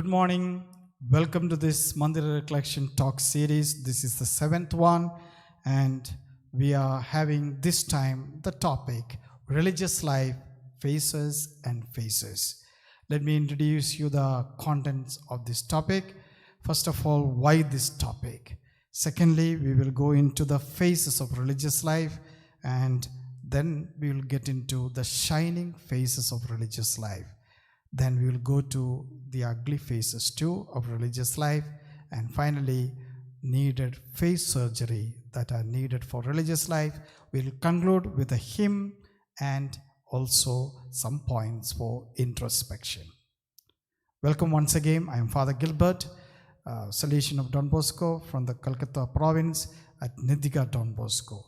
Good morning. Welcome to this Mandir Recollection talk series. This is the seventh one, and we are having this time the topic religious life, faces and faces. Let me introduce you the contents of this topic. First of all, why this topic? Secondly, we will go into the phases of religious life, and then we will get into the shining phases of religious life. Then we will go to the ugly phases too of religious life, and finally needed face surgery that are needed for religious life. We will conclude with a hymn and also some points for introspection. Welcome once again. I am Father Gilbert, Salesian of Don Bosco from the Kolkata province at Nidhiga Don Bosco.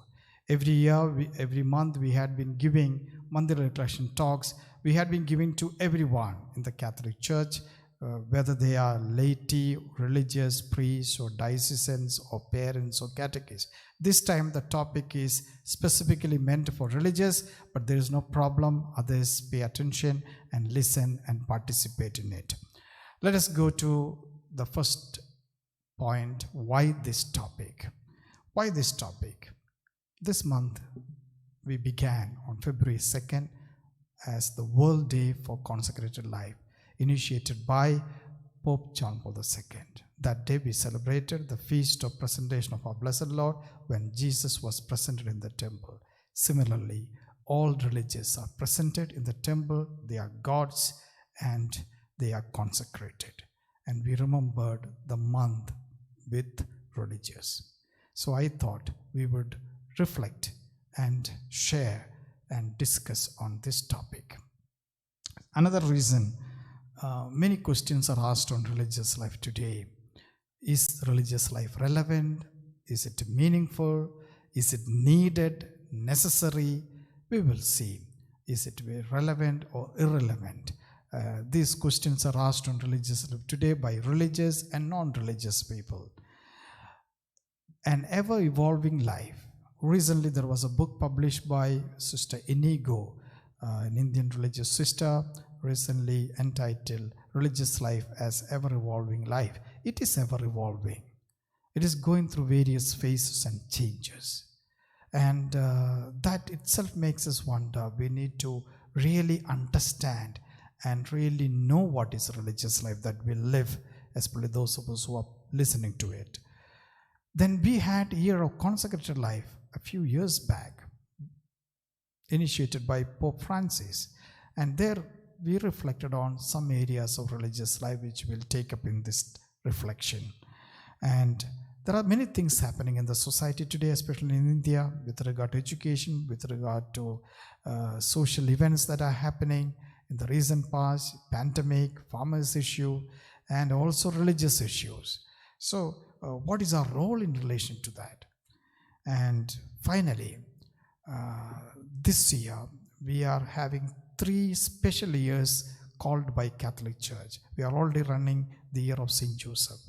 Every year, every month we had been giving Mandir Recollection talks. We had been giving to everyone in the Catholic Church, whether they are laity, religious, priests or diocesans or parents or catechists. This time the topic is specifically meant for religious, but there is no problem. Others pay attention and listen and participate in it. Let us go to the first point. Why this topic? Why this topic? This month we began on February 2nd as the World Day for Consecrated Life, initiated by Pope John Paul II. That day we celebrated the feast of presentation of our Blessed Lord when Jesus was presented in the temple. Similarly, all religions are presented in the temple. They are God's and they are consecrated. And we remembered the month with religious. So I thought we would reflect and share and discuss on this topic. Another reason many questions are asked on religious life today. Is religious life relevant? Is it meaningful? Is it needed, necessary? We will see. Is it relevant or irrelevant? These questions are asked on religious life today by religious and non-religious people. An ever-evolving life. Recently, there was a book published by Sister Inigo, an Indian religious sister, recently entitled Religious Life as Ever-Evolving Life. It is ever-evolving. It is going through various phases and changes. And that itself makes us wonder. We need to really understand and really know what is religious life that we live, especially those of us who are listening to it. Then we had Year of Consecrated Life a few years back, initiated by Pope Francis, and there we reflected on some areas of religious life which we'll take up in this reflection. And there are many things happening in the society today, especially in India, with regard to education, with regard to social events that are happening in the recent past, pandemic, farmers' issue, and also religious issues. So what is our role in relation to that? And finally, this year we are having 3 special years called by Catholic Church. We are already running the year of Saint Joseph.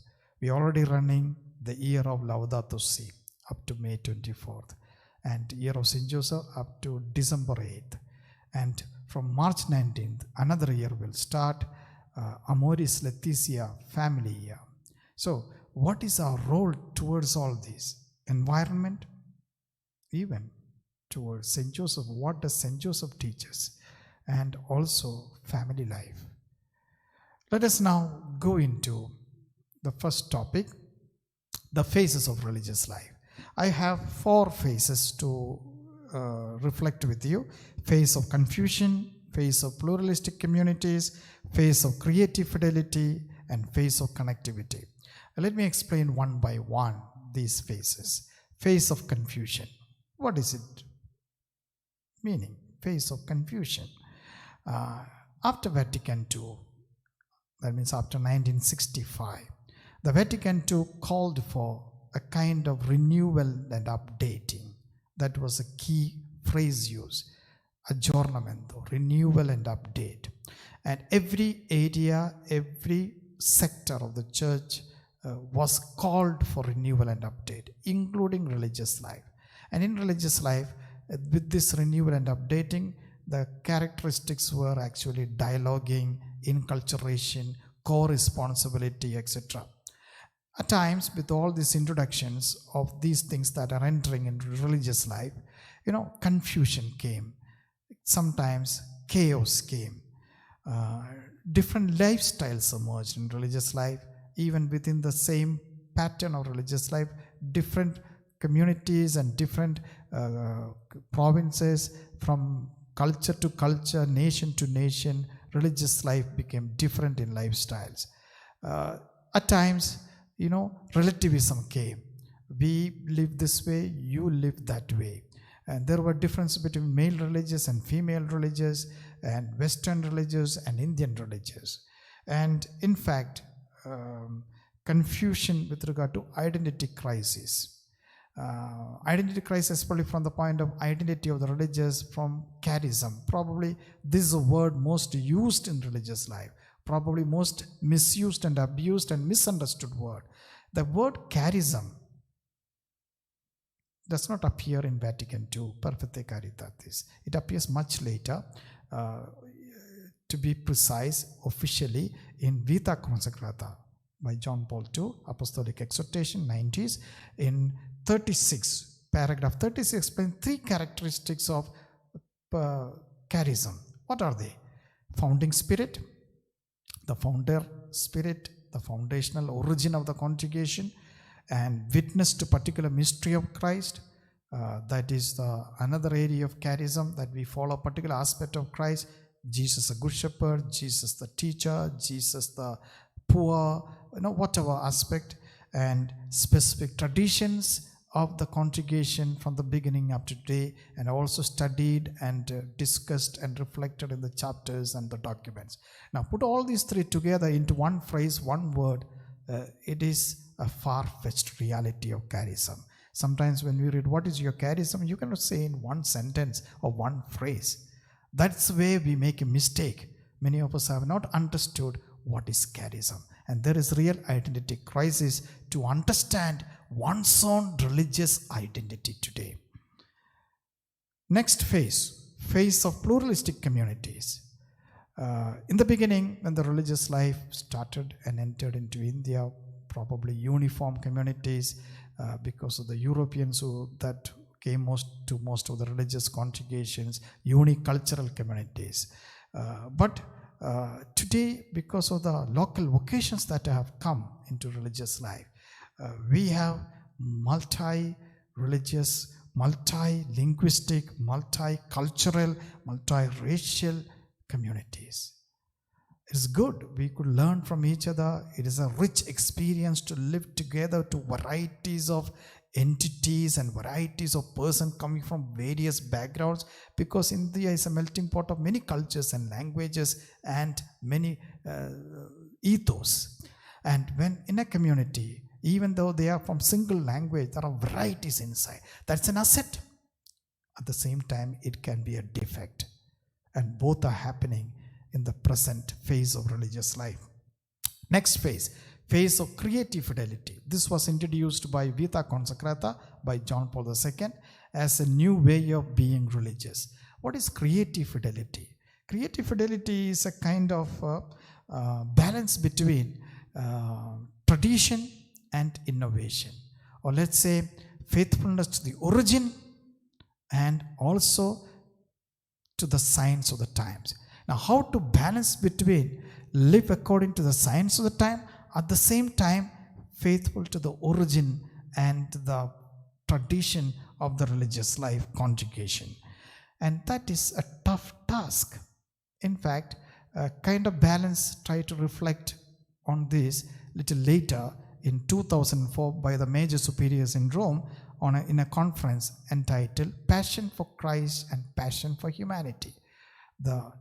We are already running the year of Laudato Si up to May 24th, and year of Saint Joseph up to December 8th. And from March 19th, another year will start, Amoris Laetitia family year. So what is our role towards all this? Environment, even towards St. Joseph. What does St. Joseph teach us? And also family life. Let us now go into the first topic, the phases of religious life. I have 4 phases to reflect with you. Phase of confusion, phase of pluralistic communities, phase of creative fidelity, and phase of connectivity. Let me explain one by one these phases. Phase of confusion. What is it meaning? Phase of confusion. After Vatican II, that means after 1965, the Vatican II called for a kind of renewal and updating. That was a key phrase used. Aggiornamento, renewal and update. And every area, every sector of the church was called for renewal and update, including religious life. And in religious life, with this renewal and updating, the characteristics were actually dialoguing, inculturation, co-responsibility, etc. At times, with all these introductions of these things that are entering into religious life, confusion came. Sometimes chaos came. Different lifestyles emerged in religious life. Even within the same pattern of religious life, different communities and different provinces, from culture to culture, nation to nation, religious life became different in lifestyles. At times, relativism came. We live this way, you live that way. And there were differences between male religious and female religious, and Western religious and Indian religious. And in fact, confusion with regard to identity crisis. Identity crisis, probably from the point of identity of the religious, from charism. Probably this is a word most used in religious life, probably most misused and abused and misunderstood word. The word charism does not appear in Vatican II, Perfecte Caritatis. It appears much later, to be precise, officially in Vita Consecrata by John Paul II, Apostolic Exhortation, 90s, in 36, paragraph 36, explains 3 characteristics of charism. What are they? Founding spirit, the founder spirit, the foundational origin of the conjugation, and witness to particular mystery of Christ. That is another area of charism, that we follow a particular aspect of Christ. Jesus the good shepherd, Jesus the teacher, Jesus the poor, whatever aspect, and specific traditions of the congregation from the beginning up to today, and also studied and discussed and reflected in the chapters and the documents. Now put all these 3 together into one phrase, one word. It is a far-fetched reality of charism. Sometimes when we read, what is your charism? You cannot say in one sentence or one phrase. That's where we make a mistake. Many of us have not understood what is charism. And there is real identity crisis to understand one's own religious identity today. Next phase of pluralistic communities. In the beginning, when the religious life started and entered into India, probably uniform communities, because of the Europeans that came most of the religious congregations, unicultural communities. But today, because of the local vocations that have come into religious life, we have multi-religious, multi-linguistic, multicultural, multiracial communities. It's good. We could learn from each other. It is a rich experience to live together to varieties of entities and varieties of persons coming from various backgrounds, because India is a melting pot of many cultures and languages and many ethos. And when in a community, even though they are from single language, there are varieties inside. That's an asset. At the same time, it can be a defect. And both are happening in the present phase of religious life. Next phase of creative fidelity. This was introduced by Vita Consecrata by John Paul II as a new way of being religious. What is creative fidelity? Creative fidelity is a kind of balance between tradition and innovation, or let's say faithfulness to the origin and also to the signs of the times. Now, how to balance between live according to the signs of the time, at the same time faithful to the origin and the tradition of the religious life conjugation. And that is a tough task. In fact, a kind of balance, try to reflect on this little later in 2004 by the major superiors in Rome in a conference entitled Passion for Christ and Passion for Humanity. The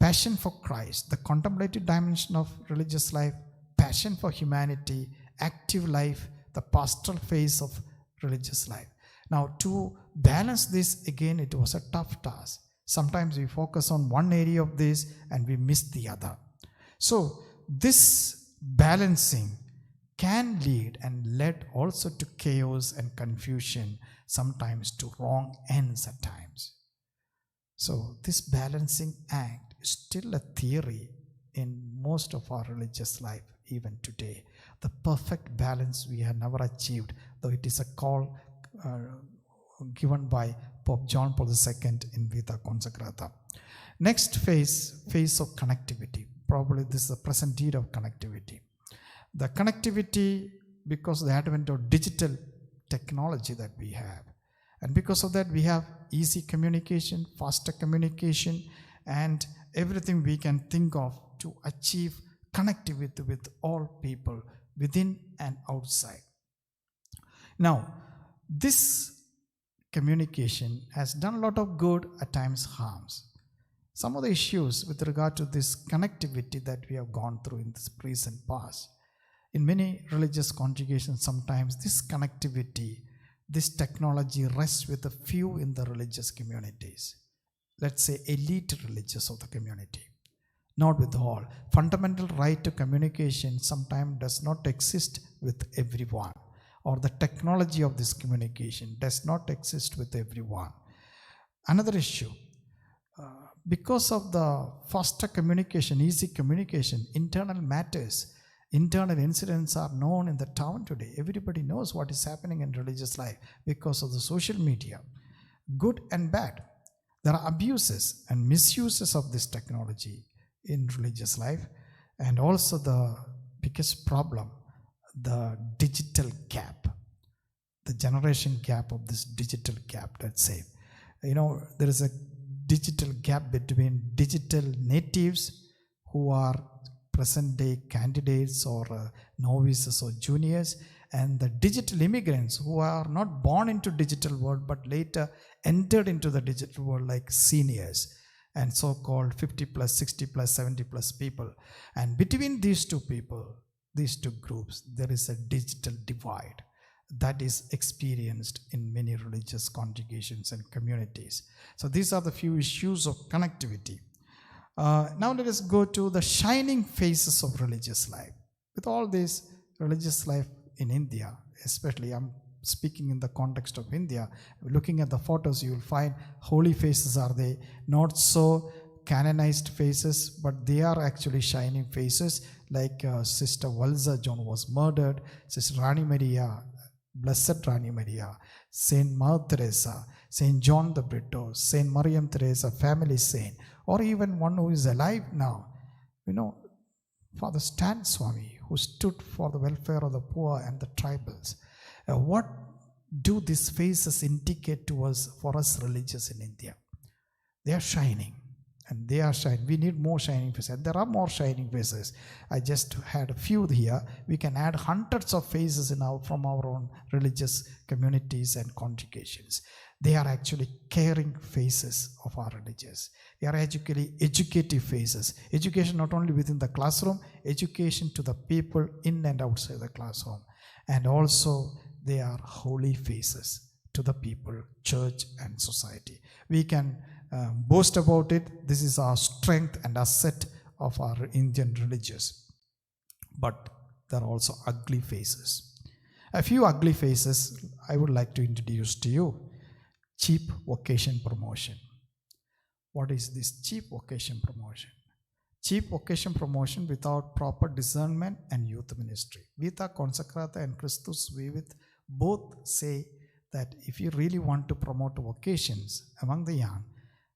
passion for Christ, the contemplative dimension of religious life, passion for humanity, active life, the pastoral phase of religious life. Now, to balance this, again, it was a tough task. Sometimes we focus on one area of this and we miss the other. So, this balancing can lead and led also to chaos and confusion, sometimes to wrong ends at times. So, this balancing act is still a theory in most of our religious life even today. The perfect balance we have never achieved, though it is a call given by Pope John Paul II in Vita Consacrata. Next phase of connectivity. Probably this is the present need of connectivity. The connectivity, because of the advent of digital technology that we have, and because of that we have easy communication, faster communication, and everything we can think of to achieve connectivity with all people within and outside. Now, this communication has done a lot of good, at times harms. Some of the issues with regard to this connectivity that we have gone through in this recent past. In many religious congregations, sometimes this connectivity, this technology rests with a few in the religious communities. Let's say elite religious of the community, not with all. Fundamental right to communication sometimes does not exist with everyone, or the technology of this communication does not exist with everyone. Another issue, because of the faster communication, easy communication, internal matters, internal incidents are known in the town today. Everybody knows what is happening in religious life because of the social media, good and bad. There are abuses and misuses of this technology in religious life, and also the biggest problem, the digital gap, the generation gap of this digital gap, let's say. There is a digital gap between digital natives who are present day candidates or novices or juniors, and the digital immigrants who are not born into digital world but later entered into the digital world like seniors and so-called 50 plus, 60 plus, 70 plus people. And between these two people, these two groups, there is a digital divide that is experienced in many religious congregations and communities. So these are the few issues of connectivity. Now let us go to the shining phases of religious life. With all this religious life in India, especially I'm speaking in the context of India, looking at the photos you will find holy faces are they, not so canonized faces, but they are actually shining faces, like Sister Walza John was murdered, Sister Rani Maria, Blessed Rani Maria, Saint Mother Teresa, Saint John the Brito, Saint Mariam Teresa, family saint, or even one who is alive now, Father Stan Swami, who stood for the welfare of the poor and the tribals. What do these faces indicate to us, for us religious in India? They are shining. And they are shining. We need more shining faces. And there are more shining faces. I just had a few here. We can add hundreds of faces from our own religious communities and congregations. They are actually caring faces of our religious. They are actually educative faces. Education not only within the classroom, education to the people in and outside the classroom. And also they are holy faces to the people, church and society. We can boast about it. This is our strength and asset of our Indian religious. But there are also ugly faces. A few ugly faces I would like to introduce to you. Cheap vocation promotion. What is this cheap vocation promotion? Cheap vocation promotion without proper discernment and youth ministry. Vita Consacrata and Christus Vivit both say that if you really want to promote vocations among the young,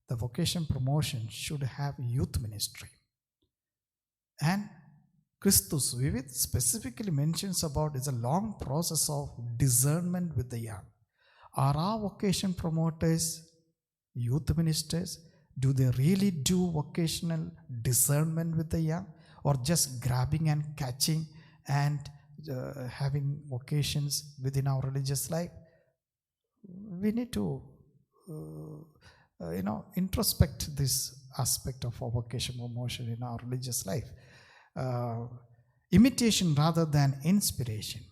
the vocation promotion should have youth ministry. And Christus Vivit specifically mentions about it's a long process of discernment with the young. Are our vocation promoters youth ministers? Do they really do vocational discernment with the young, or just grabbing and catching and having vocations within our religious life? We need to introspect this aspect of our vocation promotion in our religious life. Imitation rather than inspiration.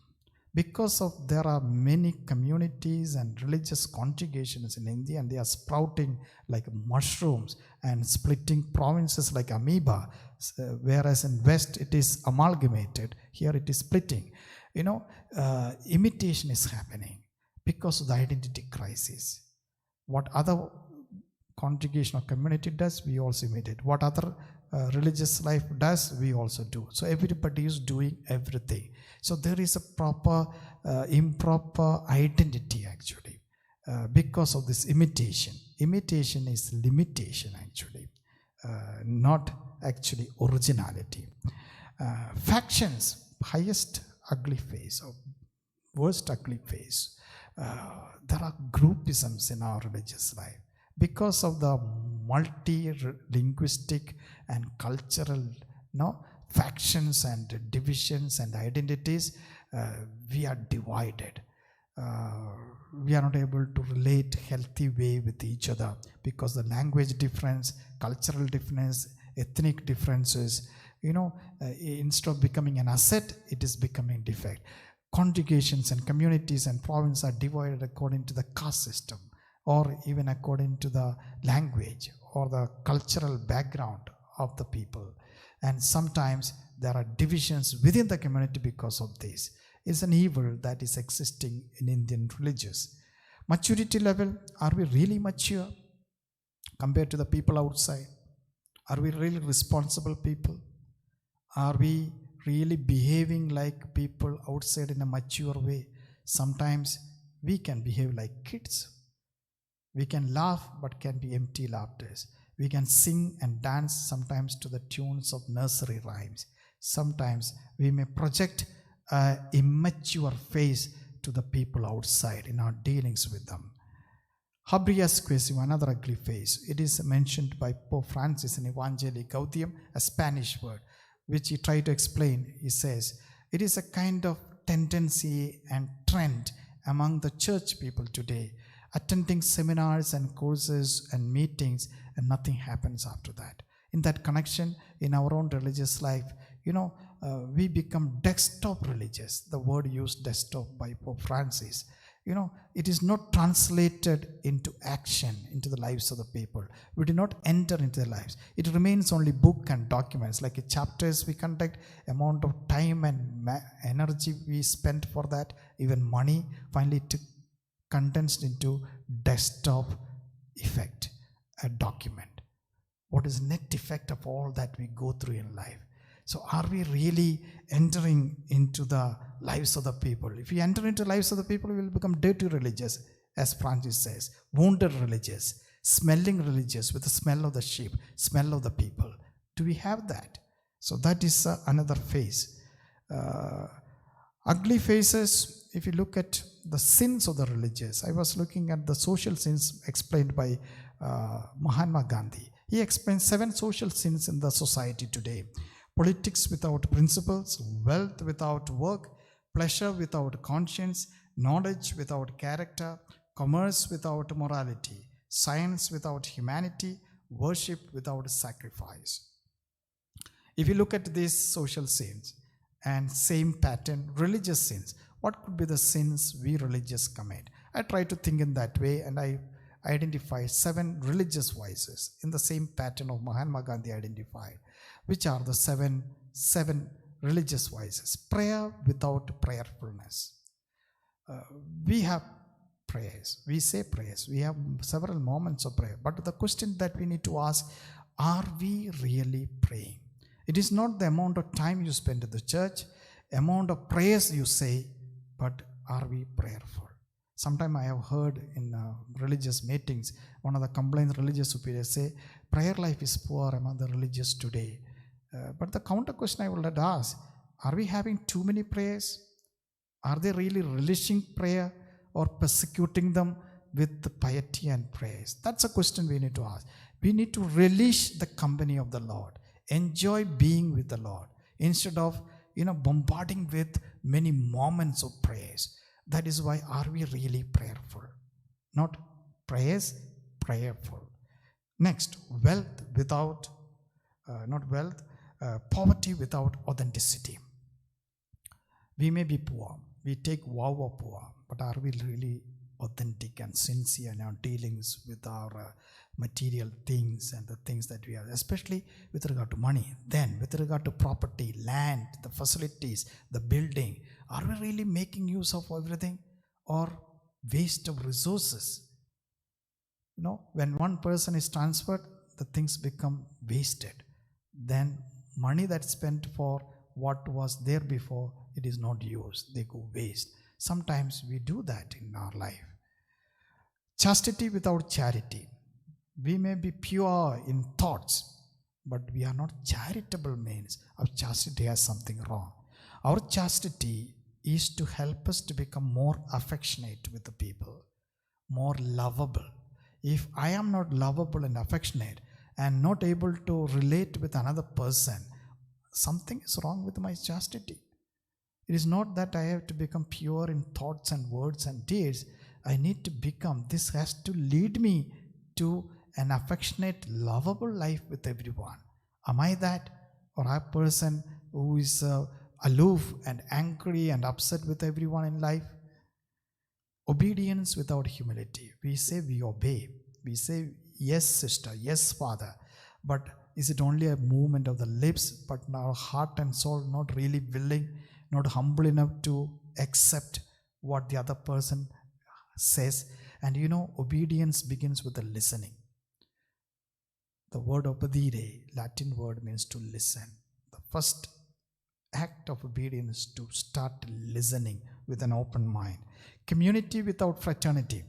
Because of there are many communities and religious congregations in India, and they are sprouting like mushrooms and splitting provinces like amoeba, whereas in West it is amalgamated, here it is splitting. Imitation is happening because of the identity crisis. What other congregation or community does, we also imitate. What other religious life does, we also do. So everybody is doing everything. So there is a proper improper identity actually because of this imitation. Imitation is limitation actually, not actually originality. Factions, highest ugly face or worst ugly face. There are groupisms in our religious life because of the multi-linguistic and cultural factions and divisions and identities. We are divided. We are not able to relate healthy way with each other because the language difference, cultural difference, ethnic differences, instead of becoming an asset, it is becoming defect. Congregations and communities and provinces are divided according to the caste system, or even according to the language or the cultural background of the people. And sometimes there are divisions within the community because of this. It's an evil that is existing in Indian religious. Maturity level, are we really mature compared to the people outside? Are we really responsible people? Are we really behaving like people outside in a mature way? Sometimes we can behave like kids. We can laugh but can be empty laughters. We can sing and dance sometimes to the tunes of nursery rhymes. Sometimes we may project an immature face to the people outside in our dealings with them. Habrias quaesium, another ugly face. It is mentioned by Pope Francis in Evangelii Gaudium, a Spanish word, which he tried to explain. He says, it is a kind of tendency and trend among the church people today, attending seminars and courses and meetings, and nothing happens after that. In that connection, in our own religious life, we become desktop religious. The word used desktop by Pope Francis. It is not translated into action, into the lives of the people. We do not enter into their lives. It remains only book and documents, like chapters we conduct, amount of time and energy we spend for that, even money, finally to condensed into desktop effect, a document. What is net effect of all that we go through in life? So are we really entering into the lives of the people? If we enter into the lives of the people, we will become dirty religious, as Francis says, wounded religious, smelling religious with the smell of the sheep, smell of the people. Do we have that? So that is another phase. Ugly faces, if you look at the sins of the religious. I was looking at the social sins explained by Mahatma Gandhi. He explains 7 social sins in the society today. Politics without principles, wealth without work, pleasure without conscience, knowledge without character, commerce without morality, science without humanity, worship without sacrifice. If you look at these social sins and same pattern, religious sins, what could be the sins we religious commit? I try to think in that way, and I identify 7 religious vices in the same pattern of Mahatma Gandhi identified. Which are the seven religious vices? Prayer without prayerfulness. We have prayers, we say prayers, we have several moments of prayer, but the question that we need to ask, are we really praying? It is not the amount of time you spend in the church, amount of prayers you say, but are we prayerful? Sometime I have heard in religious meetings, one of the complaints religious superiors say, prayer life is poor among the religious today. But the counter question I would ask, are we having too many prayers? Are they really relishing prayer or persecuting them with the piety and prayers? That's a question we need to ask. We need to relish the company of the Lord, enjoy being with the Lord, instead of bombarding with many moments of prayers. That is why, are we really prayerful? Not prayers, prayerful. Next, wealth without, poverty without authenticity. We may be poor, we take vow of poor, but are we really authentic and sincere in our dealings with our material things and the things that we have, especially with regard to money? Then with regard to property, land, the facilities, the building, are we really making use of everything, or waste of resources? When one person is transferred, the things become wasted. then money that's spent for what was there before, it is not used. They go waste. Sometimes we do that in our life. Chastity without charity. We may be pure in thoughts, but we are not charitable means our chastity has something wrong. Our chastity is to help us to become more affectionate with the people, more lovable. If I am not lovable and affectionate and not able to relate with another person, something is wrong with my chastity. It is not that I have to become pure in thoughts and words and deeds. I need to become, this has to lead me to an affectionate, lovable life with everyone. Am I that? Or a person who is aloof and angry and upset with everyone in life? Obedience without humility. We say we obey. We say, yes, sister, yes, father. But is it only a movement of the lips, but our heart and soul not really willing, not humble enough to accept what the other person says? And obedience begins with the listening. The word obedire, Latin word, means to listen. The first act of obedience is to start listening with an open mind. Community without fraternity.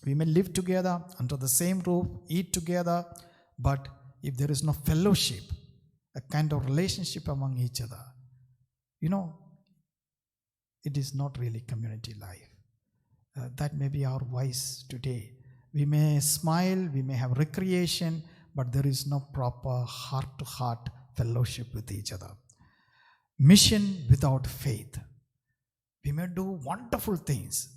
We may live together under the same roof, eat together, but if there is no fellowship, a kind of relationship among each other, it is not really community life. That may be our vice today. We may smile, we may have recreation, but there is no proper heart-to-heart fellowship with each other. Mission without faith. We may do wonderful things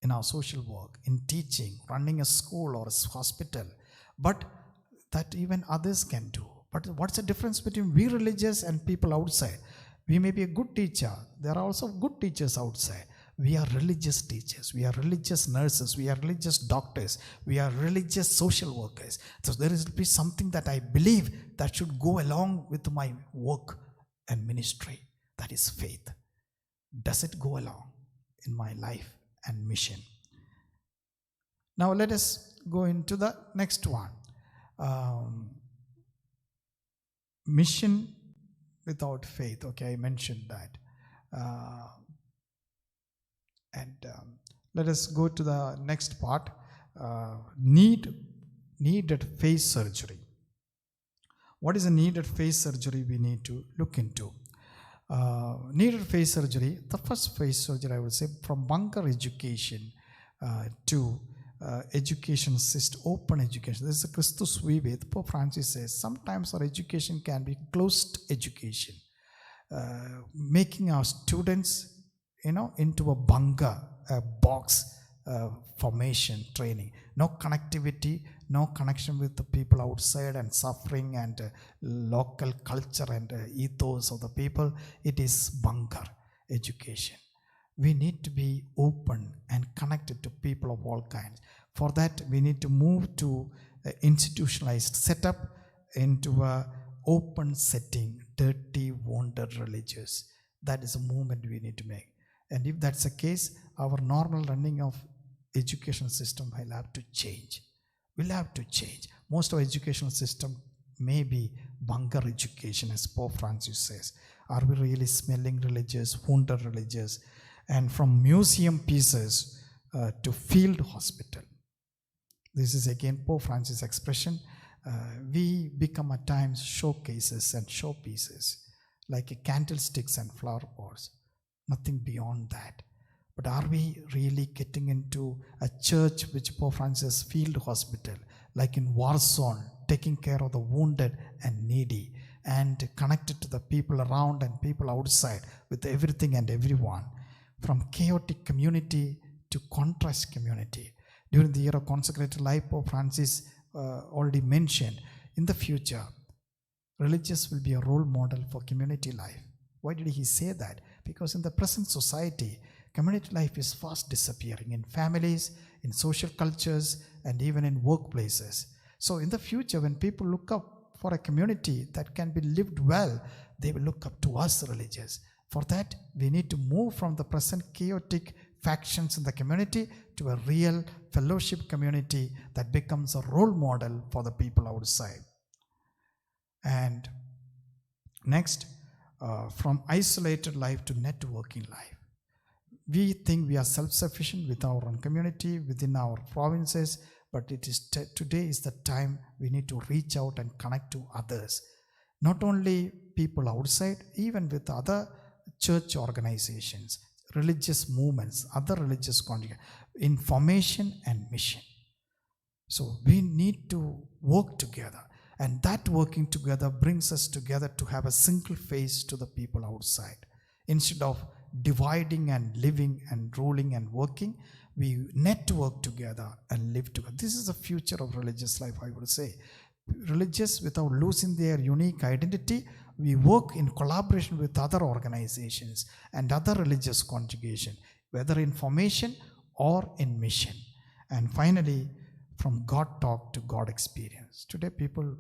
in our social work, in teaching, running a school or a hospital, but that even others can do. But what's the difference between we religious and people outside? We may be a good teacher. There are also good teachers outside. We are religious teachers. We are religious nurses. We are religious doctors. We are religious social workers. So there is to be something that I believe that should go along with my work and ministry. That is faith. Does it go along in my life and mission? Now let us go into the next one. Mission without faith. Okay, I mentioned that. Let us go to the next part. Needed face surgery. What is a needed face surgery we need to look into? Needed face surgery, the first face surgery I would say, from bunker education to education system, open education. This is a Christus Vivet. Pope Francis says sometimes our education can be closed education, making our students into a bunker, a box formation training. No connectivity, no connection with the people outside and suffering and local culture and ethos of the people. It is bunker education. We need to be open and connected to people of all kinds. For that, we need to move to institutionalized setup into a open setting, dirty, wounded religious. That is a movement we need to make. And if that's the case, our normal running of education system will have to change. We'll have to change. Most of our educational system may be bunker education, as Pope Francis says. Are we really smelling religious, wounded religious? And from museum pieces to field hospital. This is again Pope Francis' expression. We become at times showcases and showpieces, like candlesticks and flower pots. Nothing beyond that. But are we really getting into a church which Pope Francis field hospital, like in war zone, taking care of the wounded and needy, and connected to the people around and people outside with everything and everyone? From chaotic community to contrast community. During the year of consecrated life, Pope Francis already mentioned, in the future, religious will be a role model for community life. Why did he say that? Because in the present society, community life is fast disappearing in families, in social cultures, and even in workplaces. So in the future, when people look up for a community that can be lived well, they will look up to us religious. For that, we need to move from the present chaotic factions in the community to a real fellowship community that becomes a role model for the people outside. And next, from isolated life to networking life. We think we are self-sufficient with our own community, within our provinces, but it is today is the time we need to reach out and connect to others. Not only people outside, even with other church organizations, religious movements, other religious congregations, in formation and mission. So we need to work together, and that working together brings us together to have a single face to the people outside. Instead of dividing and living and ruling and working, we network together and live together. This is the future of religious life, I would say. Religious, without losing their unique identity, we work in collaboration with other organizations and other religious congregations, whether in formation or in mission. And finally, from God talk to God experience. Today people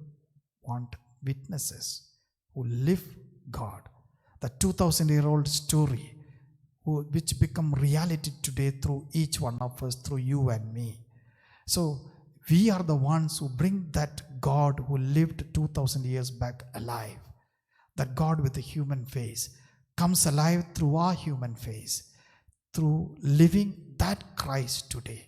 want witnesses who live God. The 2,000-year-old story which become reality today through each one of us, through you and me. So we are the ones who bring that God who lived 2,000 years back alive. That God with a human face comes alive through our human face, through living that Christ today.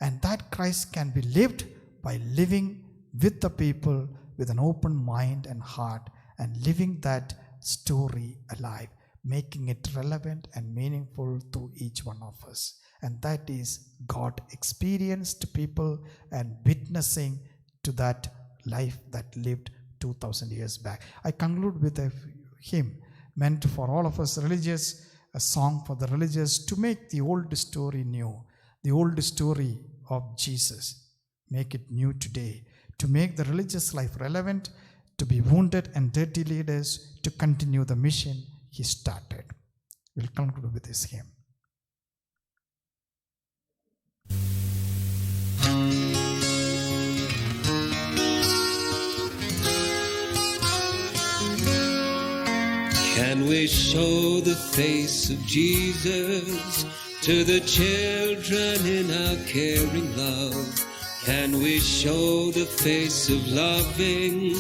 And that Christ can be lived by living with the people with an open mind and heart, and living that story alive, making it relevant and meaningful to each one of us. And that is God experienced people and witnessing to that life that lived 2,000 years back. I conclude with a hymn meant for all of us religious, a song for the religious, to make the old story new, the old story of Jesus, make it new today, to make the religious life relevant, to be wounded and dirty leaders, to continue the mission he started. We'll conclude with this hymn. Can we show the face of Jesus to the children in our caring love? Can we show the face of loving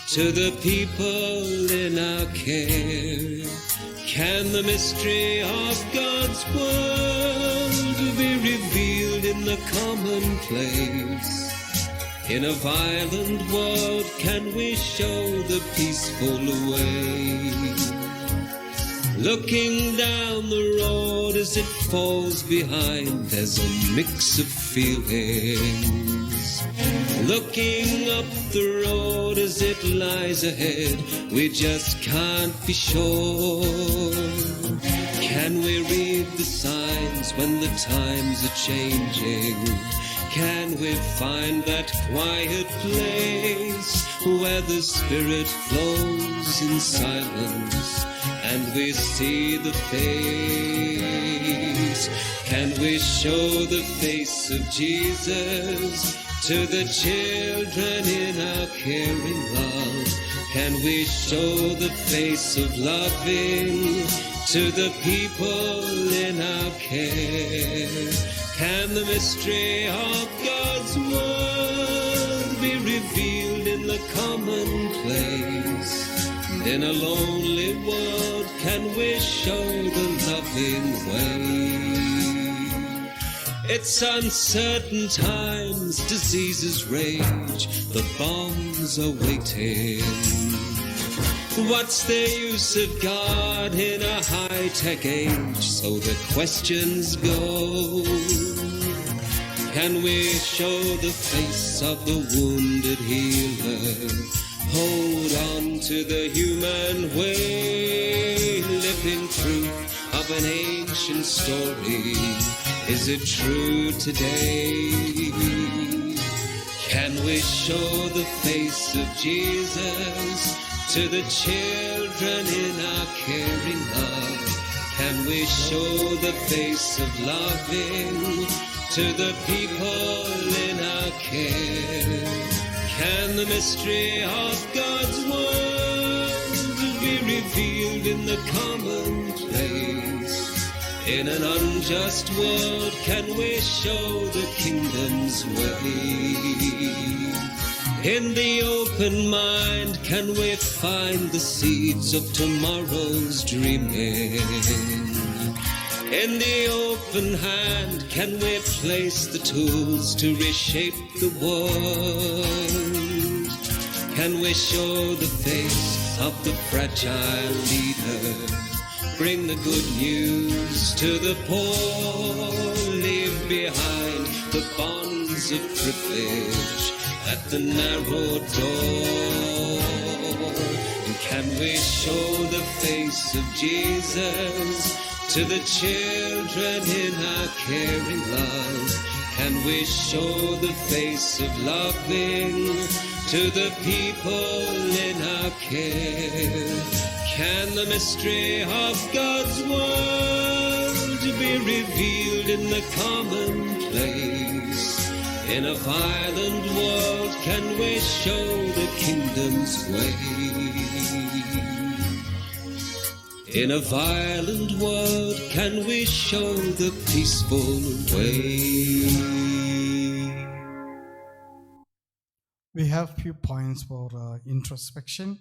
to the people in our care? Can the mystery of God's world be revealed in the commonplace? In a violent world, can we show the peaceful way? Looking down the road as it falls behind, there's a mix of feelings. Looking up the road as it lies ahead, we just can't be sure. Can we read the signs when the times are changing? Can we find that quiet place where the Spirit flows in silence and we see the face? Can we show the face of Jesus to the children in our caring love? Can we show the face of loving to the people in our care? Can the mystery of God's word be revealed in the commonplace? In a lonely world, can we show the loving way? It's uncertain times, diseases rage, the bombs are waiting. What's the use of God in a high-tech age? So the questions go. Can we show the face of the wounded healer? Hold on to the human way, living truth of an ancient story. Is it true today? Can we show the face of Jesus to the children in our caring love? Can we show the face of loving to the people in our care? Can the mystery of God's word be revealed in the commonplace? In an unjust world, can we show the kingdom's way? In the open mind can we find the seeds of tomorrow's dreaming. In the open hand can we place the tools to reshape the world. Can we show the face of the fragile leader, bring the good news to the poor, leave behind the bonds of privilege at the narrow door? And can we show the face of Jesus to the children in our caring love? Can we show the face of loving to the people in our care? Can the mystery of God's world be revealed in the commonplace? In a violent world, can we show the kingdom's way? In a violent world, can we show the peaceful way? We have few points for introspection.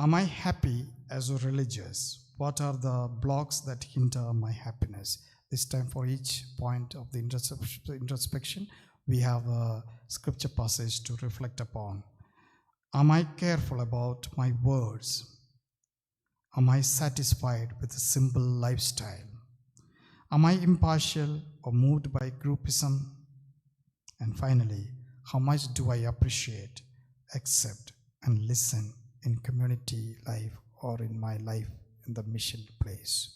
Am I happy as a religious? What are the blocks that hinder my happiness? This time for each point of the introspection, we have a scripture passage to reflect upon. Am I careful about my words? Am I satisfied with a simple lifestyle? Am I impartial or moved by groupism? And finally, how much do I appreciate, accept, and listen in community life or in my life in the mission place?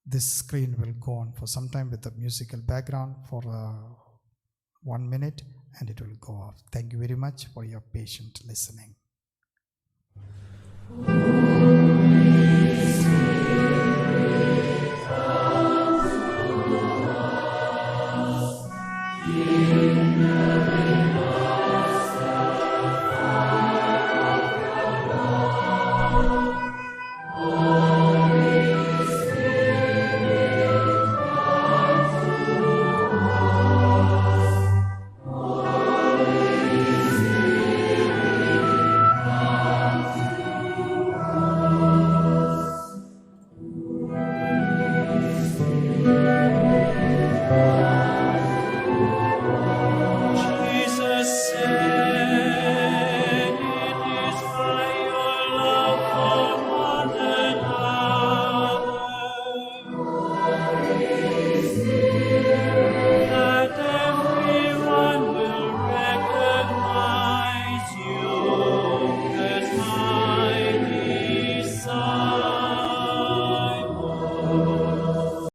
This screen will go on for some time with the musical background for 1 minute, and it will go off. Thank you very much for your patient listening.